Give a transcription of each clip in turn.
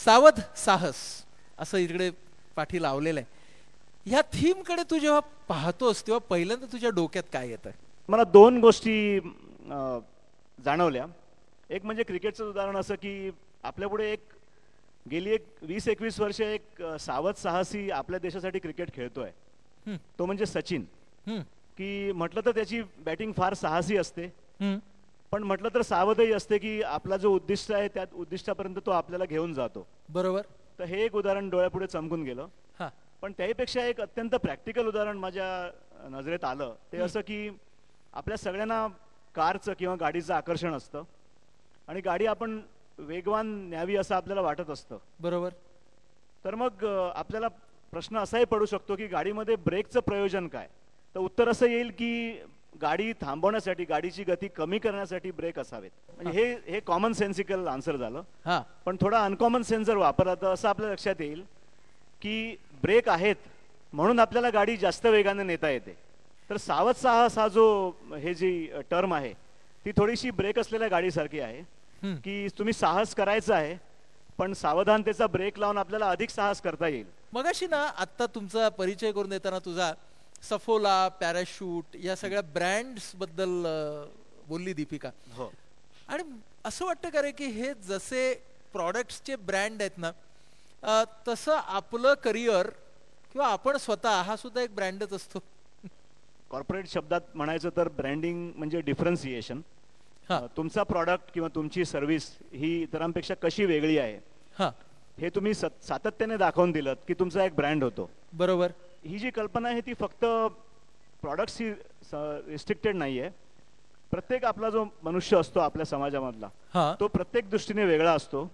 सावध साहस असं इकडे पाठी लावलेलं आहे. ह्या थीम कडे तू जेव्हा पाहतोस तेव्हा पहिल्यांदा तुझ्या डोक्यात काय येतं? मला दोन गोष्टी जाणवल्या. एक म्हणजे क्रिकेटचं उदाहरण असं की आपल्यापुढे गेली 20-21 वर्ष एक सावध साहसी आपल्या देशासाठी क्रिकेट खेळतोय. तो म्हणजे सचिन. की म्हटलं तर त्याची बॅटिंग फार साहसी असते, पण म्हटलं तर सावधही असते की आपला जो उद्दिष्ट आहे त्या उद्दिष्टापर्यंत तो आपल्याला घेऊन जातो. बरोबर. तर हे एक उदाहरण डोळ्यापुढे चमकून गेलं. पण त्याहीपेक्षा एक अत्यंत प्रॅक्टिकल उदाहरण माझ्या नजरेत आलं. ते असं की आपल्या सगळ्यांना कारचं किंवा गाडीचं आकर्षण असतं आणि गाडी आपण वेगवान न्यावी असं आपल्याला वाटत असतं. बरोबर. तर मग आपल्याला प्रश्न असाही पडू शकतो की गाडीमध्ये ब्रेकचं प्रयोजन काय? तर उत्तर असं येईल की गाडी थांबवण्यासाठी, गाडीची गती कमी करण्यासाठी ब्रेक असावेत. म्हणजे हे कॉमन सेन्सिकल आन्सर झालं. पण थोडा अनकॉमन सेन्स जर वापरला तर असं आपल्या लक्षात येईल की ब्रेक आहेत म्हणून आपल्याला गाडी जास्त वेगाने नेता येते. तर सावध साहस हा हे जी टर्म आहे ती थोडीशी ब्रेक असलेल्या गाडीसारखी आहे की तुम्ही साहस करायचं आहे पण सावधानतेचा ब्रेक लावून आपल्याला अधिक साहस करता येईल. मगाशी ना आत्ता तुमचा परिचय करून देताना तुझा सफोला, पॅराशूट या सगळ्या ब्रँड्स बद्दल बोलली दीपिका. हो. आणि असं वाटतं का रे की हे जसे प्रॉडक्ट्सचे ब्रँड आहेत ना, तसं आपलं करिअर किंवा आपण स्वतः हा सुद्धा एक ब्रँडच असतो. कॉर्पोरेट शब्दात म्हणायचं तर ब्रँडिंग म्हणजे डिफरन्सिएशन. तुमचा प्रॉडक्ट किंवा तुमची सर्व्हिस ही इतरांपेक्षा कशी वेगळी आहे हे तुम्ही सातत्याने दाखवून दिलं की तुमचा एक ब्रँड होतो. बरोबर. ही जी कल्पना आहे ती फक्त प्रॉडक्ट्स ही रिस्ट्रिक्टेड नाही आहे. प्रत्येक आपला जो मनुष्य असतो आपल्या समाजामधला तो प्रत्येक दृष्टीने वेगळा असतो.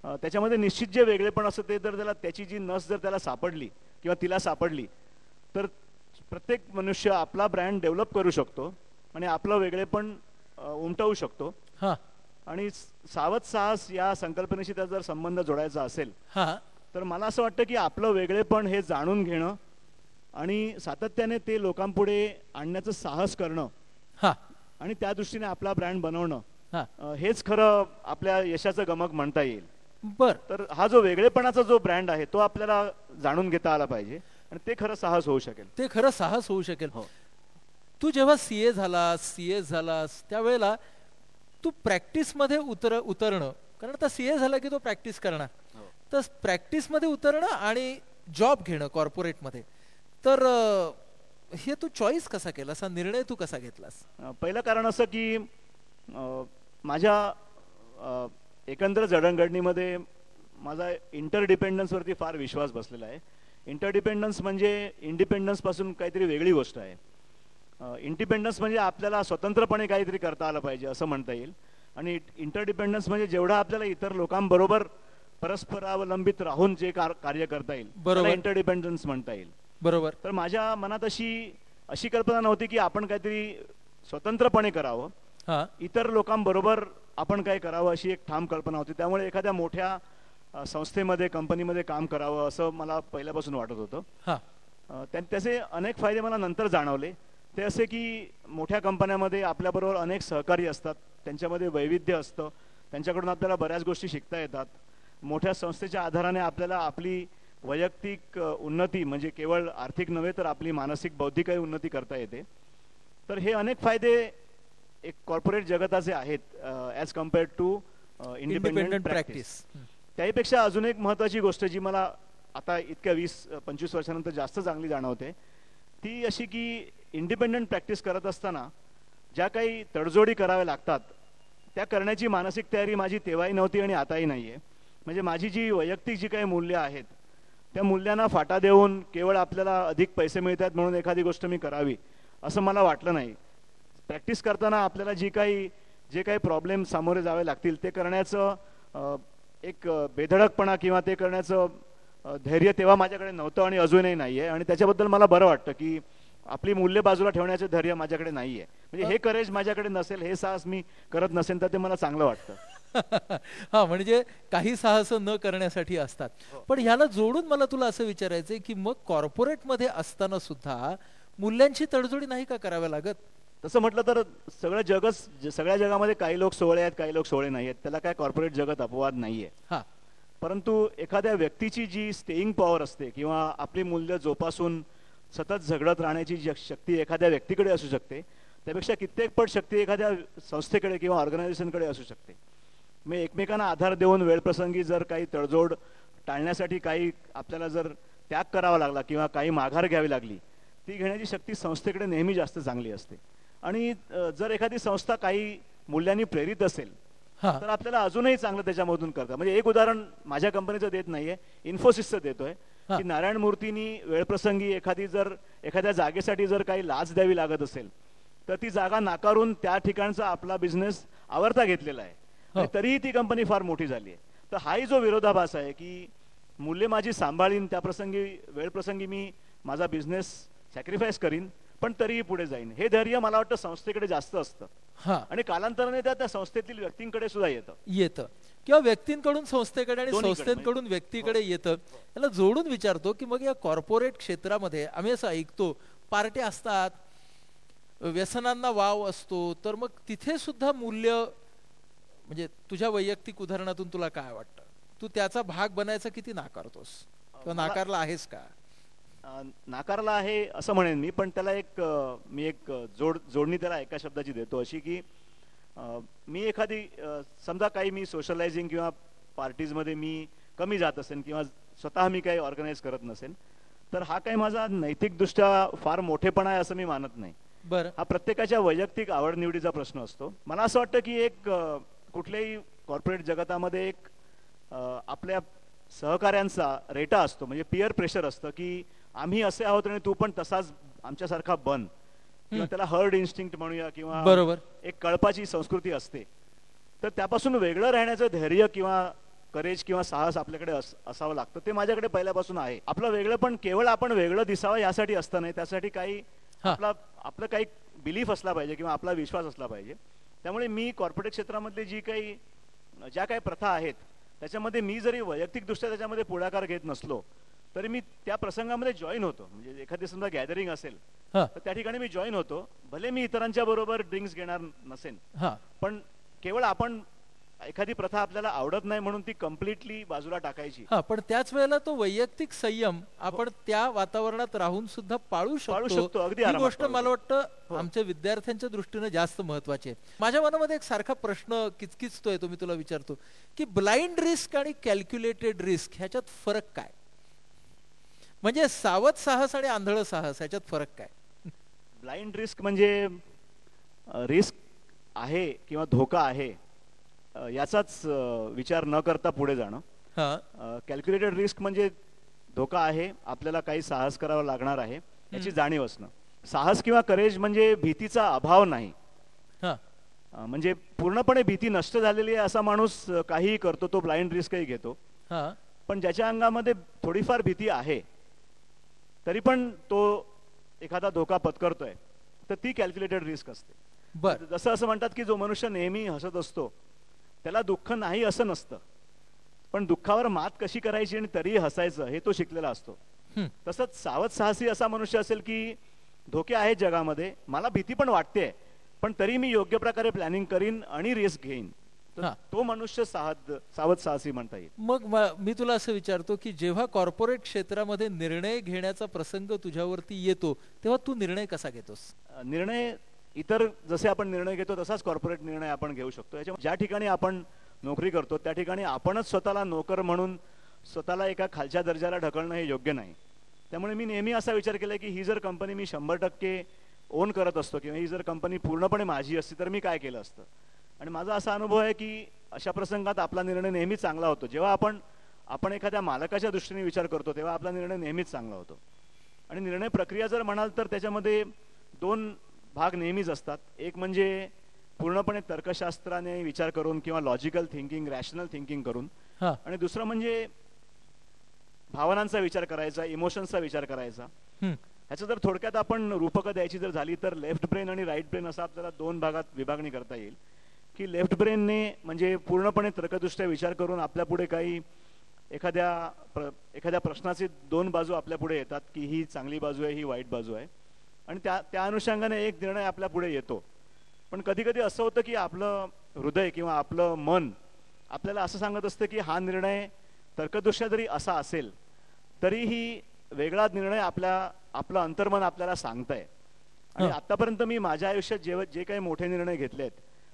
त्याच्यामध्ये निश्चित जे वेगळेपण असतं ते जर त्याची जी नस जर त्याला सापडली किंवा तिला सापडली तर प्रत्येक मनुष्य आपला ब्रँड डेव्हलप करू शकतो आणि आपलं वेगळेपण उमटवू शकतो. आणि सावध साहस या संकल्पनेशी त्याचा जर संबंध जोडायचा असेल तर मला असं वाटतं की आपलं वेगळेपण हे जाणून घेणं आणि सातत्याने ते लोकांपुढे आणण्याचं साहस करणं आणि त्या दृष्टीने आपला ब्रँड बनवणं हेच खरं आपल्या यशाचं गमक म्हणता येईल. तर हा जो वेगळेपणाचा जो ब्रँड आहे तो आपल्याला जाणून घेता आला पाहिजे आणि ते खरं साहस होऊ शकेल. ते खरं साहस होऊ शकेल. तू जेव्हा सीए झालास त्यावेळेला तू प्रॅक्टिस मध्ये उतरणं, कारण आता सीए झाला की तो प्रॅक्टिस करणार, तर प्रॅक्टिस मध्ये उतरणं आणि जॉब घेणं कॉर्पोरेट मध्ये, तर हे तू चॉईस कसा केलास, हा निर्णय तू कसा घेतलास? पहिलं कारण असं की माझ्या एकंदर जडणघडणीमध्ये माझा इंटरडिपेंडन्स वरती फार विश्वास बसलेला आहे. इंटरडिपेंडन्स म्हणजे इंडिपेंडन्स पासून काहीतरी वेगळी गोष्ट आहे. इंडिपेंडन्स म्हणजे आपल्याला स्वतंत्रपणे काहीतरी करता आलं पाहिजे असं म्हणता येईल. आणि इंटरडिपेंडन्स म्हणजे जेवढा आपल्याला इतर लोकांबरोबर परस्परावलंबित राहून जे कार्य करता येईल त्याला इंटरडिपेंडन्स म्हणता येईल. बरोबर. तर माझ्या मनात अशी कल्पना नव्हती की आपण काहीतरी स्वतंत्रपणे करावं, इतर लोकांबरोबर आपण काय करावं अशी एक ठाम कल्पना होती. त्यामुळे एखाद्या मोठ्या संस्थेमध्ये कंपनीमध्ये काम करावं असं मला पहिल्यापासून वाटत होतं. त्याचे अनेक फायदे मला नंतर जाणवले. ते असे की मोठ्या कंपन्यामध्ये आपल्याबरोबर अनेक सहकारी असतात, त्यांच्यामध्ये वैविध्य असतं, त्यांच्याकडून आपल्याला बऱ्याच गोष्टी शिकता येतात. मोठ्या संस्थेच्या आधाराने आपल्याला आपली वैयक्तिक उन्नती म्हणजे केवळ आर्थिक नव्हे तर आपली मानसिक बौद्धिकही उन्नती करता येते. तर हे अनेक फायदे एक कॉर्पोरेट जगताचे आहेत as compared to independent practice. त्याहीपेक्षा अजून एक महत्त्वाची गोष्ट जी मला आता इतक्या 20-25 वर्षानंतर जास्त चांगली जाणवते ती अशी की इंडिपेंडंट प्रॅक्टिस करत असताना ज्या काही तडजोडी कराव्या लागतात त्या करण्याची मानसिक तयारी माझी तेव्हाही नव्हती आणि आताही नाही आहे. म्हणजे माझी जी वैयक्तिक जी काही मूल्य आहेत त्या मूल्यांना फाटा देऊन केवळ आपल्याला अधिक पैसे मिळतात म्हणून एखादी गोष्ट मी करावी असं मला वाटलं नाही. प्रॅक्टिस करताना आपल्याला जे काही प्रॉब्लेम सामोरे जावे लागतील ते करण्याचं एक बेधडकपणा किंवा ते करण्याचं धैर्य तेव्हा माझ्याकडे नव्हतं आणि अजूनही नाही आहे. आणि त्याच्याबद्दल मला बरं वाटतं की आपली मूल्य बाजूला ठेवण्याचं धैर्य माझ्याकडे नाही आहे. म्हणजे हे करेज माझ्याकडे नसेल, हे साहस मी करत नसेल तर ते मला चांगलं वाटतं. हा, म्हणजे काही साहस न करण्यासाठी असतात. पण ह्याला जोडून मला तुला असं विचारायचंय की मग कॉर्पोरेट मध्ये असताना सुद्धा मूल्यांची तडजोडी नाही का कराव्या लागत? तसं म्हटलं तर सगळ्या जगामध्ये काही लोक सोहळे आहेत, काही लोक सोहळे नाही आहेत. त्याला काय कॉर्पोरेट जगत अपवाद नाहीये. परंतु एखाद्या व्यक्तीची जी स्टेईंग पॉवर असते किंवा आपली मूल्य जोपासून सतत झगडत राहण्याची जी शक्ती एखाद्या व्यक्तीकडे असू शकते, त्यापेक्षा कित्येक पट शक्ती एखाद्या संस्थेकडे किंवा ऑर्गनायझेशनकडे असू शकते. मग एकमेकांना आधार देऊन वेळप्रसंगी जर काही तडजोड टाळण्यासाठी काही आपल्याला जर त्याग करावा लागला किंवा काही माघार घ्यावी लागली, ती घेण्याची शक्ती संस्थेकडे नेहमी जास्त चांगली असते. आणि जर एखादी संस्था काही मूल्यांनी प्रेरित असेल तर आपल्याला अजूनही चांगलं त्याच्यामधून करतात. म्हणजे एक उदाहरण माझ्या कंपनीचं देत नाहीये, इन्फोसिसचं देतोय की नारायण मूर्तींनी वेळप्रसंगी एखाद्या जागेसाठी जर काही लाच द्यावी लागत असेल तर ती जागा नाकारून त्या ठिकाणचा आपला बिझनेस आवरता घेतलेला आहे, आणि तरीही ती कंपनी फार मोठी झाली आहे. तर हाही जो विरोधाभास आहे की मूल्य माझी सांभाळीन, त्या प्रसंगी वेळप्रसंगी मी माझा बिझनेस सॅक्रिफाईस करीन, पण तरीही पुढे जाईन, हे धैर्य मला वाटतं संस्थेकडे जास्त असतं. आणि कालांतराने त्या संस्थेतील व्यक्तींकडे सुद्धा येतं किंवा व्यक्तींकडून संस्थेकडे आणि संस्थेकडून व्यक्तीकडे येतं. त्याला जोडून विचारतो की मग या कॉर्पोरेट क्षेत्रामध्ये आम्ही असं ऐकतो, पार्ट्या असतात, व्यसनांना वाव असतो, तर मग तिथे सुद्धा मूल्य, म्हणजे तुझ्या वैयक्तिक उदाहरणातून तुला काय वाटतं, तू त्याचा भाग बनायचा किती नाकारतोस किंवा नाकारला आहेस का? नाकारला आहे असं म्हणेन मी, पण त्याला मी एक जोडणी त्याला एका शब्दाची देतो, अशी की मी एखादी समजा काही मी सोशलायझिंग किंवा पार्टीजमध्ये मी कमी जात असेल किंवा स्वतः मी काही ऑर्गनाईज करत नसेल, तर हा काही माझा नैतिकदृष्ट्या फार मोठेपणा आहे असं मी मानत नाही. बरं, हा प्रत्येकाच्या वैयक्तिक आवडनिवडीचा प्रश्न असतो. मला असं वाटतं की एक कुठल्याही कॉर्पोरेट जगतामध्ये एक आपल्या सहकाऱ्यांचा रेटा असतो, म्हणजे पिअर प्रेशर असतं की आम्ही असे आहोत आणि तू पण तसाच आमच्यासारखा बन, किंवा त्याला हर्ड इन्स्टिंक्ट म्हणूया, किंवा बरोबर, एक कळपाची संस्कृती असते. तर त्यापासून वेगळं राहण्याचं धैर्य किंवा करेज किंवा साहस आपल्याकडे असावं लागतं. ते माझ्याकडे पहिल्यापासून आहे. आपलं वेगळं पण केवळ आपण वेगळं दिसावं यासाठी असतं नाही, त्यासाठी काही आपलं काही बिलीफ असला पाहिजे किंवा आपला विश्वास असला पाहिजे. त्यामुळे मी कॉर्पोरेट क्षेत्रामधले ज्या काही प्रथा आहेत त्याच्यामध्ये मी जरी वैयक्तिकदृष्ट्या त्याच्यामध्ये पुढाकार घेत नसलो तरी मी त्या प्रसंगामध्ये जॉईन होतो. म्हणजे एखादी समजा गॅदरिंग असेल तर त्या ठिकाणी मी जॉईन होतो, भले मी इतरांच्या बरोबर ड्रिंक्स घेणार नसेन, पण केवळ आपण एखादी प्रथा आपल्याला आवडत नाही म्हणून ती कम्प्लिटली बाजूला टाकायची. पण त्याच वेळेला तो वैयक्तिक संयम आपण त्या वातावरणात राहून सुद्धा पाळू शकतो. अगदी ही गोष्ट मला वाटतं आमच्या विद्यार्थ्यांच्या दृष्टीने जास्त महत्वाची आहे. माझ्या मनामध्ये एक सारखा प्रश्न किचकिचतोय, तो मी तुला विचारतो की ब्लाइंड रिस्क आणि कॅल्क्युलेटेड रिस्क ह्याच्यात फरक काय? म्हणजे सावध साहस आणि आंधळ साहस ह्याच्यात फरक काय? ब्लाइंड रिस्क म्हणजे रिस्क आहे किंवा धोका आहे याचाच विचार न करता पुढे जाणं. कॅल्क्युलेटेड रिस्क म्हणजे धोका आहे, आपल्याला काही साहस करावं लागणार आहे याची जाणीव असणं. साहस किंवा करेज म्हणजे भीतीचा अभाव नाही. म्हणजे पूर्णपणे भीती नष्ट झालेली आहे असा माणूस काहीही करतो, तो ब्लाइंड रिस्कही घेतो. पण ज्याच्या अंगामध्ये थोडीफार भीती आहे तरी पण तो एखादा धोका पत्करतोय, तर ती कॅल्क्युलेटेड रिस्क असते. जसं असं म्हणतात की जो मनुष्य नेहमी हसत असतो त्याला दुःख नाही असं नसतं, पण दुःखावर मात कशी करायची आणि तरीही हसायचं हे तो शिकलेला असतो. तसंच सावध साहसी असा मनुष्य असेल की धोके आहेत जगामध्ये, मला भीती पण वाटते, पण तरी मी योग्य प्रकारे प्लॅनिंग करीन आणि रिस्क घेईन, तो मनुष्य सावध साहसी म्हणता येईल. मग मी तुला असं विचारतो की जेव्हा कॉर्पोरेट क्षेत्रामध्ये निर्णय घेण्याचा प्रसंग तुझ्यावरती येतो तेव्हा तू निर्णय कसा घेतोस? निर्णय इतर जसे आपण निर्णय घेतो तसाच कॉर्पोरेट निर्णय आपण घेऊ शकतो. ज्या ठिकाणी आपण नोकरी करतो त्या ठिकाणी आपणच स्वतःला नोकर म्हणून स्वतःला एका खालच्या दर्जाला ढकलणं हे योग्य नाही. त्यामुळे मी नेहमी असा विचार केला की ही जर कंपनी मी 100% ओन करत असतो किंवा ही जर कंपनी पूर्णपणे माझी असती तर मी काय केलं असतं. आणि माझा असा अनुभव आहे की अशा प्रसंगात आपला निर्णय नेहमी चांगला होतो. जेव्हा आपण एखाद्या मालकाच्या दृष्टीने विचार करतो तेव्हा आपला निर्णय नेहमीच चांगला होतो. आणि निर्णय प्रक्रिया जर म्हणाल तर त्याच्यामध्ये 2 भाग नेहमीच असतात. एक म्हणजे पूर्णपणे तर्कशास्त्राने विचार करून किंवा लॉजिकल थिंकिंग, रॅशनल थिंकिंग करून, आणि दुसरं म्हणजे भावनांचा विचार करायचा, इमोशन्सचा विचार करायचा. ह्याचं जर थोडक्यात आपण रूपकं द्यायची जर झाली तर लेफ्ट ब्रेन आणि राईट ब्रेन असं आपल्याला 2 भागात विभागणी करता येईल. की लेफ्ट ब्रेनने म्हणजे पूर्णपणे तर्कदृष्ट्या विचार करून आपल्या पुढे काही एखाद्या प्रश्नाचे 2 बाजू आपल्या पुढे येतात की ही चांगली बाजू आहे, ही वाईट बाजू आहे, आणि त्या अनुषंगाने एक निर्णय आपल्या पुढे येतो. पण कधी कधी असं होतं की आपलं हृदय किंवा आपलं मन आपल्याला असं सांगत असतं की हा निर्णय तर्कदृष्ट्या जरी असा असेल तरीही वेगळा निर्णय आपलं अंतर्मन आपल्याला सांगतंय. आणि आतापर्यंत मी माझ्या आयुष्यात जे काही मोठे निर्णय घेतलेत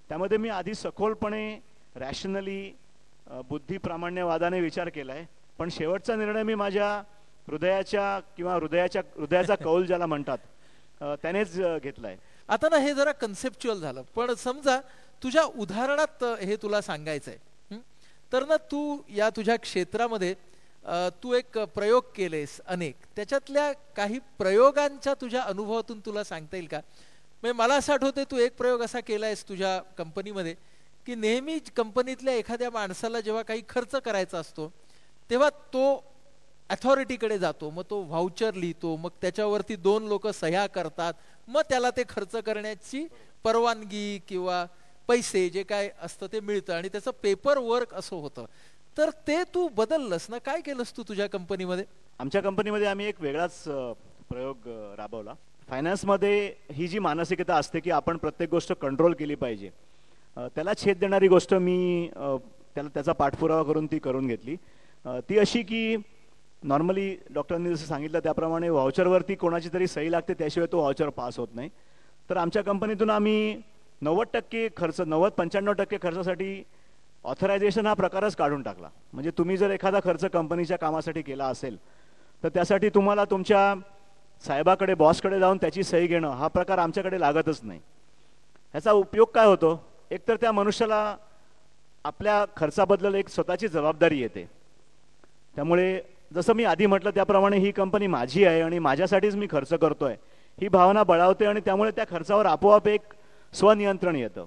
त्यामध्ये मी आधी सखोलपणे रॅशनली बुद्धिप्रामाण्यवादाने विचार केलाय, पण शेवटचा निर्णय मी माझ्या हृदयाचा कौल ज्याला म्हणतात त्यानेच घेतलाय. आता ना हे जरा कन्सेप्च्युअल झालं, पण समजा तुझ्या उदाहरणात हे तुला सांगायचंय तर ना तू या तुझ्या क्षेत्रामध्ये तू एक प्रयोग केलेस अनेक, त्याच्यातल्या काही प्रयोगांच्या तुझ्या अनुभवातून तुला सांगता येईल का? म्हणजे मला असं आठवतंय तू एक प्रयोग असा केलायस तुझ्या कंपनीमध्ये की नेहमी कंपनीतल्या एखाद्या माणसाला जेव्हा काही खर्च करायचा असतो तेव्हा तो अथॉरिटीकडे जातो, मग तो व्हाउचर लिहितो, मग त्याच्यावरती 2 लोक सह्या करतात, मग त्याला ते खर्च करण्याची परवानगी किंवा पैसे जे काय असतं ते मिळतं आणि त्याचं पेपर वर्क असं होतं. तर ते तू बदललंस ना, काय केलंस तू तुझ्या कंपनीमध्ये? आमच्या कंपनीमध्ये आम्ही एक वेगळाच प्रयोग राबवला. फायनान्समध्ये ही जी मानसिकता असते की आपण प्रत्येक गोष्ट कंट्रोल केली पाहिजे, त्याला छेद देणारी गोष्ट मी त्याचा पाठपुरावा करून ती करून घेतली. ती अशी की नॉर्मली डॉक्टरांनी जसं सांगितलं त्याप्रमाणे व्हाउचरवरती कोणाची तरी सही लागते, त्याशिवाय तो व्हाउचर पास होत नाही. तर आमच्या कंपनीतून आम्ही 90% खर्च 90-95% खर्चासाठी ऑथरायझेशन हा प्रकारच काढून टाकला. म्हणजे तुम्ही जर एखादा खर्च कंपनीच्या कामासाठी केला असेल तर त्यासाठी तुम्हाला तुमच्या साहेबाकडे बॉसकडे जाऊन त्याची सही घेणं हा प्रकार आमच्याकडे लागतच नाही. ह्याचा उपयोग काय होतो, एकतर त्या मनुष्याला आपल्या खर्चाबद्दल एक स्वतःची जबाबदारी येते. त्यामुळे जसं मी आधी म्हटलं त्याप्रमाणे ही कंपनी माझी आहे आणि माझ्यासाठीच मी खर्च करतोय ही भावना बळावते आणि त्यामुळे त्या खर्चावर आपोआप एक स्वनियंत्रण येतं.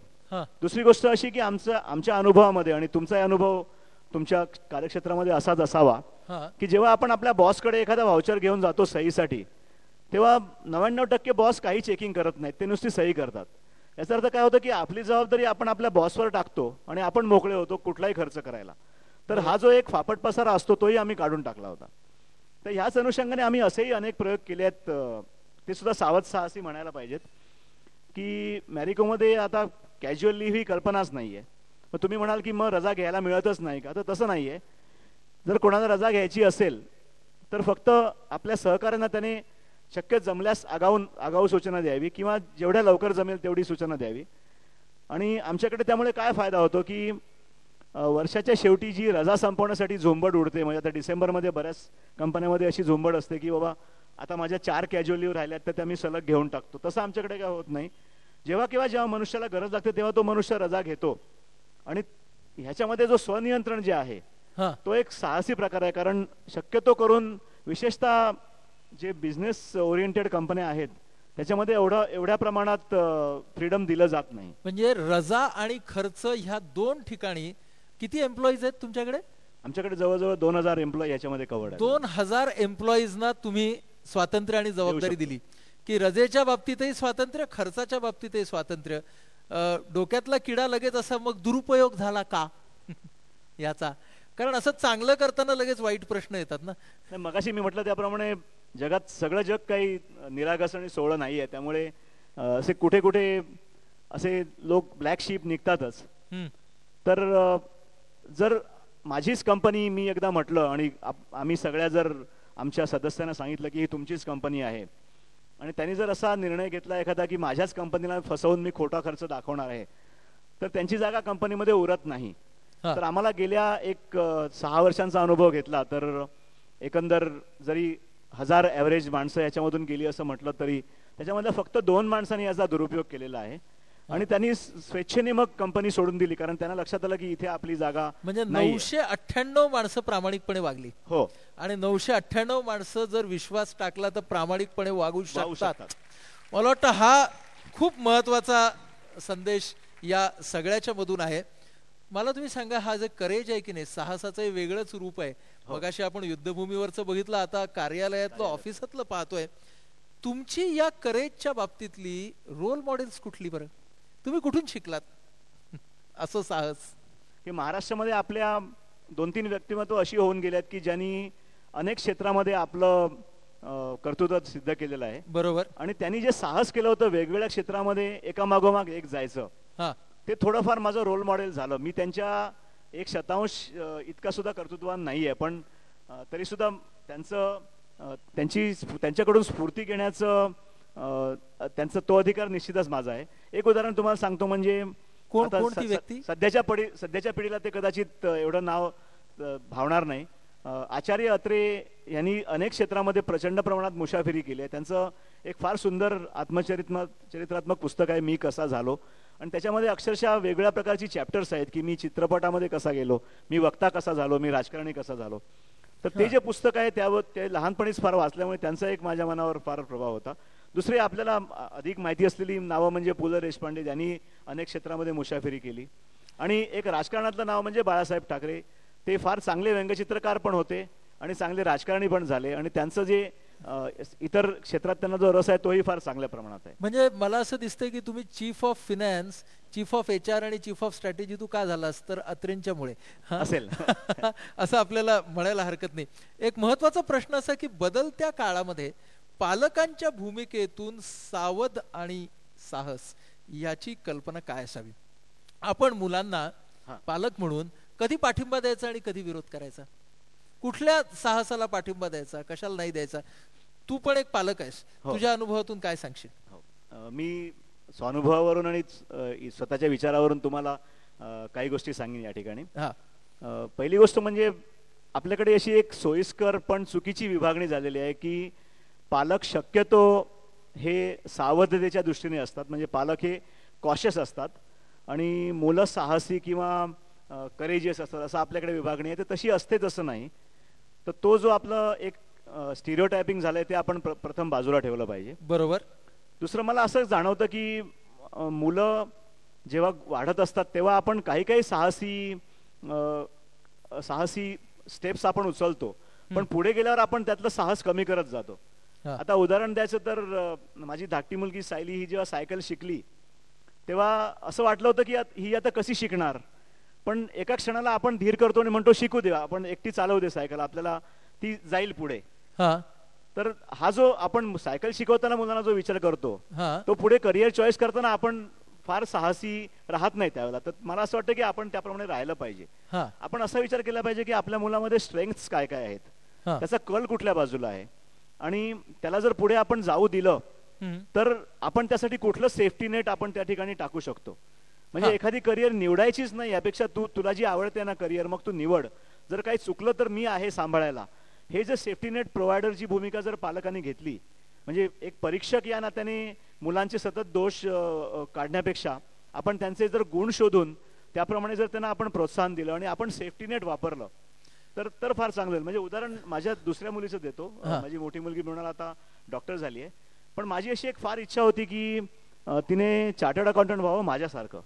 दुसरी गोष्ट अशी की आमच्या अनुभवामध्ये आणि तुमचा अनुभव तुमच्या कार्यक्षेत्रामध्ये असाच असावा की जेव्हा आपण आपल्या बॉसकडे एखादा व्हाउचर घेऊन जातो सहीसाठी तेव्हा 99% बॉस काही चेकिंग करत नाहीत, ते नुसती सही करतात. याचा अर्थ काय होतं की आपली जबाबदारी आपण आपल्या बॉसवर टाकतो आणि आपण मोकळे होतो कुठलाही खर्च करायला. तर हा जो एक फापट पसारा असतो तोही आम्ही काढून टाकला होता. तर ह्याच अनुषंगाने आम्ही असेही अनेक प्रयोग केले आहेत, ते सुद्धा सावध साहसी म्हणायला पाहिजेत. की मॅरिकोमध्ये आता कॅज्युअल लिव्ह ही कल्पनाच नाहीये. मग तुम्ही म्हणाल की मग रजा घ्यायला मिळतच नाही का, तर तसं नाहीये. जर कोणाला रजा घ्यायची असेल तर फक्त आपल्या सहकाऱ्यांना त्याने शक्य जमल्यास आगाऊ सूचना द्यावी किंवा जेवढ्या लवकर जमेल तेवढी सूचना द्यावी. आणि आमच्याकडे त्यामुळे काय फायदा होतो की वर्षाच्या शेवटी जी रजा संपवण्यासाठी झुंबड उडते, म्हणजे आता डिसेंबरमध्ये बऱ्याच कंपन्यामध्ये अशी झुंबड असते की बाबा आता माझ्या 4 कॅज्युअल लिव्ह राहिल्यात तर त्या मी सलग घेऊन टाकतो. तसं आमच्याकडे काय होत नाही. जेव्हा मनुष्याला गरज लागते तेव्हा तो मनुष्य रजा घेतो. आणि ह्याच्यामध्ये जो स्वनियंत्रण जे आहे तो एक साहसी प्रकार आहे, कारण शक्यतो करून विशेषतः जे बिझनेस ओरिएंटेड कंपन्या आहेत त्याच्यामध्ये एवढ्या प्रमाणात फ्रीडम दिलं जात नाही. म्हणजे रजा आणि खर्च ह्या 2 ठिकाणी किती एम्प्लॉईज आहेत तुमच्याकडे? आमच्याकडे जवळजवळ 2000 एम्प्लॉई याच्यामध्ये कव्हर्ड आहे. 2000 एम्प्लॉईजना तुम्ही स्वातंत्र्य आणि जबाबदारी दिली की रजेच्या बाबतीतही स्वातंत्र्य, खर्चाच्या बाबतीतही स्वातंत्र्य. डोक्यातला किडा लगेच असा मग दुरुपयोग झाला का याचा? कारण असं चांगलं करताना लगेच वाईट प्रश्न येतात ना. मगाशी मी म्हटलं त्याप्रमाणे जगात सगळं जग काही निरागस आणि सोहळं नाहीये. त्यामुळे असे कुठे कुठे असे लोक ब्लॅक शीप निघतातच. तर जर माझीच कंपनी मी एकदा म्हटलं आणि आम्ही सगळ्या जर आमच्या सदस्यांना सांगितलं की ही तुमचीच कंपनी आहे आणि त्यांनी जर असा निर्णय घेतला एखादा की माझ्याच कंपनीला फसवून मी खोटा खर्च दाखवणार आहे तर त्यांची जागा कंपनीमध्ये उरत नाही. तर आम्हाला गेल्या एक 6 वर्षांचा अनुभव घेतला तर एकंदर जरी 1000 ॲव्हरेज माणसं याच्यामधून गेली असं म्हटलं तरी त्याच्यामधल्या फक्त 2 माणसांनी याचा दुरुपयोग केलेला आहे आणि त्यांनी स्वेच्छेने मग कंपनी सोडून दिली, कारण त्यांना लक्षात आलं की इथे आपली जागा. म्हणजे 998 माणसं प्रामाणिकपणे वागली. हो. आणि 998 माणसं जर विश्वास टाकला तर प्रामाणिकपणे वागू शकतात. मला वाटतं हा खूप महत्वाचा संदेश या सगळ्याच्या मधून आहे. मला तुम्ही सांगा, हा जे करेज आहे की नाही, साहसाचं वेगळंच रूप आहे. मगाशी आपण युद्धभूमीवरचं बघितलं, आता कार्यालयातलं ऑफिसातलं पाहतोय. तुमची या करेजच्या बाबतीतली रोल मॉडेल्स कुठली बरं? तुम्ही कुठून शिकलात असं साहस? की महाराष्ट्रामध्ये आपल्या 2-3 व्यक्तिमत्व अशी होऊन गेल्यात की ज्यांनी अनेक क्षेत्रामध्ये आपलं कर्तृत्व सिद्ध केलेलं आहे. बरोबर. आणि त्यांनी जे साहस केलं होतं वेगवेगळ्या क्षेत्रामध्ये एकामागोमाग एक जायचं, ते थोडंफार माझं रोल मॉडेल झालं. मी त्यांच्या एक शतांश इतका सुद्धा कर्तृत्ववान नाही आहे, पण तरी सुद्धा त्यांच्याकडून स्फूर्ती घेण्याचं त्यांचा तो अधिकार निश्चितच माझा आहे. एक उदाहरण तुम्हाला सांगतो, म्हणजे सध्याच्या पिढीला ते कदाचित एवढं नाव भावणार नाही. आचार्य अत्रे यांनी अनेक क्षेत्रामध्ये प्रचंड प्रमाणात मुसाफिरी केली आहे. त्यांचं एक फार सुंदर चरित्रात्मक पुस्तक आहे, मी कसा झालो, आणि त्याच्यामध्ये अक्षरशः वेगळ्या प्रकारची चॅप्टर्स आहेत की मी चित्रपटामध्ये कसा गेलो, मी वक्ता कसा झालो, मी राजकारणी कसा झालो. तर ते जे पुस्तक आहे ते लहानपणीच फार वाचल्यामुळे त्यांचा एक माझ्या मनावर फार प्रभाव होता. दुसरी आपल्याला अधिक माहिती असलेली नावं म्हणजे पु ल देशपांडे, ज्यांनी अनेक क्षेत्रामध्ये मुसाफिरी केली. आणि एक राजकारणातलं नाव म्हणजे बाळासाहेब ठाकरे. ते फार चांगले व्यंगचित्रकार पण होते आणि चांगले राजकारणी पण झाले, आणि त्यांचं जे इतर क्षेत्रात त्यांना जो रस आहे तोही फार चांगल्या प्रमाणात आहे. म्हणजे मला असं दिसतंय की तुम्ही chief of finance, chief of HR आणि चीफ ऑफ स्ट्रॅटेजी तू का झालास, तर अत्रेंच्यामुळे असेल असं आपल्याला म्हणायला हरकत नाही. एक महत्वाचा प्रश्न असा की बदलत्या काळामध्ये पालकांच्या भूमिकेतून सावध आणि साहस याची कल्पना काय असावी? आपण मुलांना पालक म्हणून कधी पाठिंबा द्यायचा आणि कधी विरोध करायचा? कुठल्या साहसाला पाठिंबा द्यायचा, कशाला नाही द्यायचा? तू पण एक पालक आहेस, तुझ्या अनुभवातून काय सांगशील? मी स्वानुभवावरून आणि स्वतःच्या विचारावरून तुम्हाला काही गोष्टी सांगेन या ठिकाणी. पहिली गोष्ट म्हणजे आपल्याकडे अशी एक सोयीस्कर पण चुकीची विभागणी झालेली आहे की पालक शक्यतो हे सावधतेच्या दृष्टीने असतात, म्हणजे पालक हे कॉशियस असतात आणि मुलं साहसी किंवा करेजियस असतात असं आपल्याकडे विभागणी आहे. तर तशी असते तसं नाही. तर तो जो आपलं एक स्टिरियोटायपिंग झालंय ते आपण प्रथम बाजूला ठेवलं पाहिजे. बरोबर. दुसरं मला असं जाणवतं की मुलं जेव्हा वाढत असतात तेव्हा आपण काही साहसी स्टेप्स आपण उचलतो, पण पुढे गेल्यावर आपण त्यातलं साहस कमी करत जातो. आता उदाहरण द्यायचं तर माझी धाकटी मुलगी सायली ही जेव्हा सायकल शिकली तेव्हा असं वाटलं होतं की ही आता कशी शिकणार, पण एका क्षणाला आपण धीर करतो आणि म्हणतो शिकू दे, आपण एकटी चालवू दे सायकल, आपल्याला ती जाईल पुढे. तर हा जो आपण सायकल शिकवताना मुलांना जो विचार करतो तो पुढे करिअर चॉईस करताना आपण फार साहसी राहत नाही त्यावेळेला. तर मला असं वाटतं की आपण त्याप्रमाणे राहिलं पाहिजे. आपण असा विचार केला पाहिजे की आपल्या मुलामध्ये स्ट्रेंग्थ्स काय काय आहेत, त्याचा कल कुठल्या बाजूला आहे, आणि त्याला जर पुढे आपण जाऊ दिलं तर आपण त्यासाठी कुठलं सेफ्टी नेट आपण त्या ठिकाणी टाकू शकतो. म्हणजे एखादी करिअर निवडायचीच नाही, यापेक्षा तुला जी आवडते ना करिअर मग तू निवड, जर काही चुकलं तर मी आहे सांभाळायला. हे जे सेफ्टी नेट प्रोव्हायडरची भूमिका जर पालकांनी घेतली, म्हणजे एक परीक्षक या नात्याने मुलांचे सतत दोष काढण्यापेक्षा आपण त्यांचे जर गुण शोधून त्याप्रमाणे जर त्यांना आपण प्रोत्साहन दिलं आणि आपण सेफ्टी नेट वापरलं तर फार चांगलं होईल. म्हणजे उदाहरण माझ्या दुसऱ्या मुलीचं देतो. माझी मोठी मुलगी म्हणून आता डॉक्टर झाली आहे, पण माझी अशी एक फार इच्छा होती की तिने चार्टर्ड अकाउंटंट व्हावं माझ्यासारखं.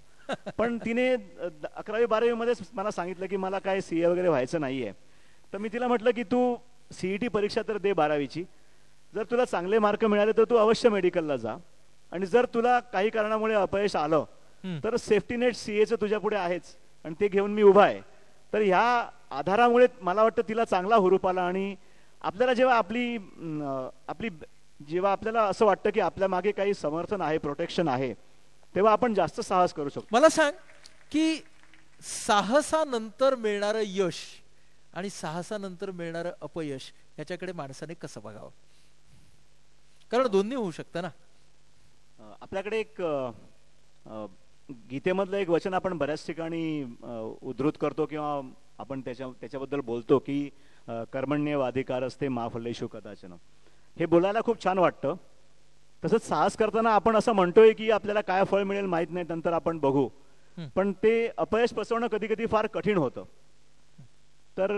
पण तिने 11वी-12वी मध्येच मला सांगितलं की मला काय CA वगैरे व्हायचं नाहीये. तर मी तिला म्हटलं की तू CET परीक्षा तर दे 12वीची, जर तुला चांगले मार्क मिळाले तर तू अवश्य मेडिकलला जा, आणि जर तुला काही कारणामुळे अपयश आलं तर सेफ्टी नेट CAचं तुझ्या पुढे आहेच, आणि ते घेऊन मी उभा आहे. तर ह्या आधारामुळे मला वाटतं तिला चांगला हुरूप आला. आणि आपल्याला जेव्हा आपल्याला असं वाटतं की आपल्या मागे काही समर्थन आहे, प्रोटेक्शन आहे, तेव्हा आपण जास्त साहस करू शकतो. मला सांग की साहसानंतर मिळणारं यश आणि साहसानंतर मिळणारं अपयश याच्याकडे माणसाने कसं बघावं? कारण दोन्ही होऊ शकतं ना. आपल्याकडे एक गीतेमधलं एक वचन आपण बऱ्याच ठिकाणी उद्धृत करतो किंवा आपण त्याच्याबद्दल बोलतो की कर्मण्येवाधिकारस्ते मा फलेषु कदाचन. हे बोलायला खूप छान वाटतं. तसंच साहस करताना आपण असं म्हणतोय की आपल्याला काय फळ मिळेल माहित नाही, नंतर आपण बघू, पण ते अपयश पसवणं कधी कधी फार कठीण होतं. तर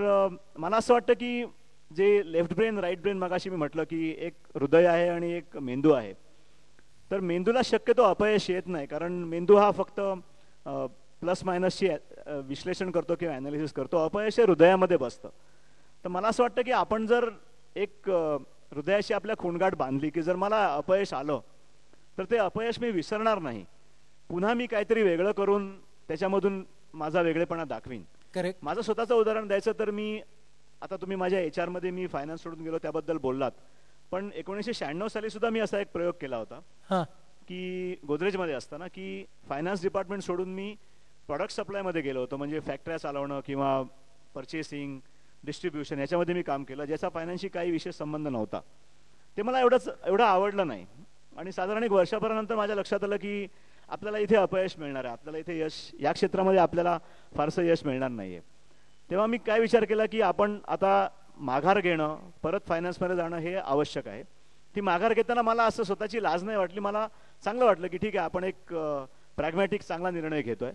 मला असं वाटतं की जे लेफ्ट ब्रेन राईट ब्रेन, मगाशी मी म्हटलं की एक हृदय आहे आणि एक मेंदू आहे. तर मेंदूला शक्यतो अपयश येत नाही, कारण मेंदू हा फक्त प्लस मायनसची विश्लेषण करतो किंवा ॲनालिसिस करतो. अपयश हे हृदयामध्ये बसतं. तर मला असं वाटतं की आपण जर एक हृदयाशी आपल्या खूणगाठ बांधली की जर मला अपयश आलं तर ते अपयश मी विसरणार नाही, पुन्हा मी काहीतरी वेगळं करून त्याच्यामधून माझा वेगळेपणा दाखवीन. करेक्ट. माझं स्वतःचं उदाहरण द्यायचं तर मी आता तुम्ही माझ्या HR मध्ये मी फायनान्स सोडून गेलो त्याबद्दल बोललात, पण 1996 साली सुद्धा मी असा एक प्रयोग केला होता की गोदरेजमध्ये असताना की फायनान्स डिपार्टमेंट सोडून मी प्रोडक्ट सप्लायमध्ये गेलो होतो, म्हणजे फॅक्टऱ्या चालवणं किंवा परचेसिंग, डिस्ट्रीब्युशन याच्यामध्ये मी काम केलं, ज्याचा फायनान्सशी काही विशेष संबंध नव्हता. ते मला एवढं आवडलं नाही. आणि साधारण 1 वर्षापर्यंत माझ्या लक्षात आलं की आपल्याला इथे अपयश मिळणार आहे, आपल्याला इथे यश, या क्षेत्रामध्ये आपल्याला फारसं यश मिळणार नाही आहे. तेव्हा मी काय विचार केला की आपण आता माघार घेणं, परत फायनान्समध्ये जाणं हे आवश्यक आहे. ती माघार घेताना मला असं स्वतःची लाज नाही वाटली, मला चांगलं वाटलं की ठीक आहे, आपण एक प्रॅग्मॅटिक चांगला निर्णय घेतोय.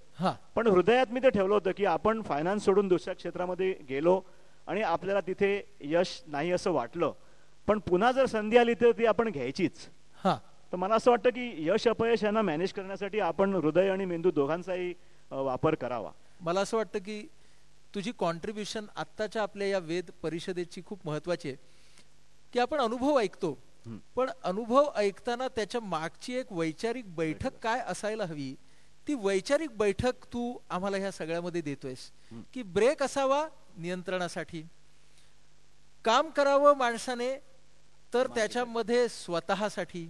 पण हृदयात मी ते ठेवलं होतं की आपण फायनान्स सोडून दुसऱ्या क्षेत्रामध्ये गेलो आणि आपल्याला तिथे यश नाही असं वाटलं, पण पुन्हा जर संधी आली तर ती आपण घ्यायचीच. तर मला असं वाटतं की यश अपयश यांना मॅनेज करण्यासाठी आपण हृदय आणि मेंदू दोघांचाही वापर करावा. मला असं वाटतं की तुझी कॉन्ट्रीब्युशन आत्ताच्या आपल्या या वेद परिषदेची खूप महत्वाची आहे, की आपण अनुभव ऐकतो, पण अनुभव ऐकताना त्याच्या मागची एक वैचारिक बैठक काय असायला हवी, ती वैचारिक बैठक तू आम्हाला ह्या सगळ्यामध्ये देतोयस. की ब्रेक असावा नियंत्रणासाठी, काम करावं माणसाने तर त्याच्यामध्ये स्वतःसाठी,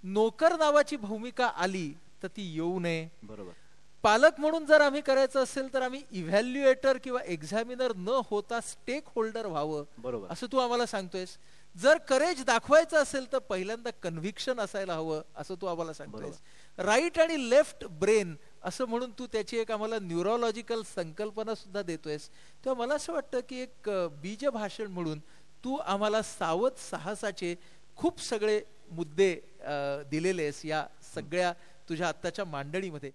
नोकर नावाची भूमिका आली तर ती येऊ नये. बरोबर. पालक म्हणून जर आम्ही करायचं असेल तर आम्ही इव्हॅल्युएटर किंवा एक्झामिनर न होता स्टेक होल्डर व्हावं. बरोबर. असं तू आम्हाला सांगतोयस. जर करेज दाखवायचं असेल तर पहिल्यांदा कन्व्हिक्शन असायला हवं असं तू आम्हाला सांगतोयस. राईट आणि लेफ्ट ब्रेन असं म्हणून तू त्याची एक आम्हाला न्यूरोलॉजिकल संकल्पना सुद्धा देतोयस. तेव्हा मला असं वाटतं की एक बीज भाषण म्हणून तू आम्हाला सावध साहसाचे खूप सगळे मुद्दे दिलेले आहेस या सगळ्या तुझ्या आत्ताच्या मांडणीमध्ये.